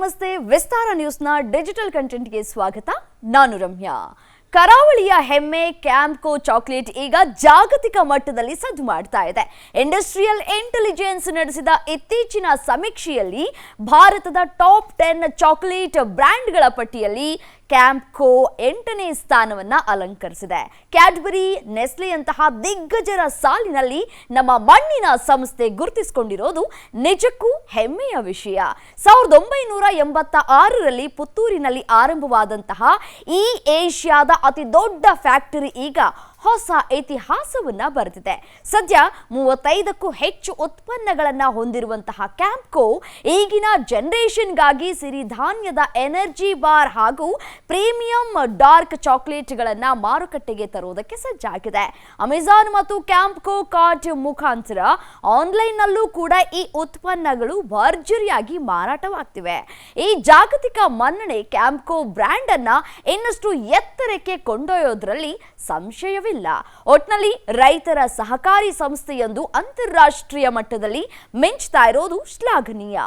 ನಮಸ್ತೆ ವಿಸ್ತಾರ ನ್ಯೂಸ್ನ ಡಿಜಿಟಲ್ ಕಂಟೆಂಟ್ಗೆ ಸ್ವಾಗತ. ನಾನು ರಮ್ಯಾ. ಕರಾವಳಿಯ ಹೆಮ್ಮೆ ಕ್ಯಾಂಪ್ಕೋ ಚಾಕ್ಲೇಟ್ ಈಗ ಜಾಗತಿಕ ಮಟ್ಟದಲ್ಲಿ ಸದ್ದು ಮಾಡ್ತಾ ಇದೆ. ಇಂಡಸ್ಟ್ರಿಯಲ್ ಇಂಟೆಲಿಜೆನ್ಸ್ ನಡೆಸಿದ ಇತ್ತೀಚಿನ ಸಮೀಕ್ಷೆಯಲ್ಲಿ ಭಾರತದ ಟಾಪ್ 10 ಚಾಕ್ಲೇಟ್ ಬ್ರ್ಯಾಂಡ್ಗಳ ಪಟ್ಟಿಯಲ್ಲಿ ಕ್ಯಾಂಪ್ಕೋ 8ನೇ ಸ್ಥಾನವನ್ನ ಅಲಂಕರಿಸಿದೆ. ಕ್ಯಾಡ್ಬರಿ, ನೆಸ್ಲೆಯಂತಹ ದಿಗ್ಗಜರ ಸಾಲಿನಲ್ಲಿ ನಮ್ಮ ಮಣ್ಣಿನ ಸಂಸ್ಥೆ ಗುರುತಿಸಿಕೊಂಡಿರೋದು ನಿಜಕ್ಕೂ ಹೆಮ್ಮೆಯ ವಿಷಯ. 1986ರಲ್ಲಿ ಪುತ್ತೂರಿನಲ್ಲಿ ಆರಂಭವಾದಂತಹ ಈ ಏಷ್ಯಾದ ಅತಿ ದೊಡ್ಡ ಫ್ಯಾಕ್ಟರಿ ಈಗ ಹೊಸ ಇತಿಹಾಸವನ್ನ ಬರೆದಿದೆ. ಸದ್ಯ 35ಕ್ಕೂ ಹೆಚ್ಚು ಉತ್ಪನ್ನಗಳನ್ನ ಹೊಂದಿರುವಂತಹ ಕ್ಯಾಂಪ್ಕೋ ಈಗಿನ ಜನರೇಷನ್ಗಾಗಿ ಸಿರಿಧಾನ್ಯದ ಎನರ್ಜಿ ಬಾರ್ ಹಾಗೂ ಪ್ರೀಮಿಯಂ ಡಾರ್ಕ್ ಚಾಕ್ಲೇಟ್ಗಳನ್ನ ಮಾರುಕಟ್ಟೆಗೆ ತರುವುದಕ್ಕೆ ಸಜ್ಜಾಗಿದೆ. ಅಮೆಜಾನ್ ಮತ್ತು ಕ್ಯಾಂಪ್ಕೋ ಕಾರ್ಟ್ ಮುಖಾಂತರ ಆನ್ಲೈನ್ನಲ್ಲೂ ಕೂಡ ಈ ಉತ್ಪನ್ನಗಳು ಭರ್ಜರಿಯಾಗಿ ಮಾರಾಟವಾಗ್ತಿವೆ. ಈ ಜಾಗತಿಕ ಮನ್ನಣೆ ಕ್ಯಾಂಪ್ಕೋ ಬ್ರ್ಯಾಂಡ್ ಅನ್ನ ಇನ್ನಷ್ಟು ಎತ್ತರಕ್ಕೆ ಕೊಂಡೊಯ್ಯೋದ್ರಲ್ಲಿ ಸಂಶಯವಿಲ್ಲ. ಒಟ್ನಲ್ಲಿ ರೈತರ ಸಹಕಾರಿ ಸಂಸ್ಥೆಯೊಂದು ಅಂತಾರಾಷ್ಟ್ರೀಯ ಮಟ್ಟದಲ್ಲಿ ಮಿಂಚ್ತಾ ಇರೋದು ಶ್ಲಾಘನೀಯ.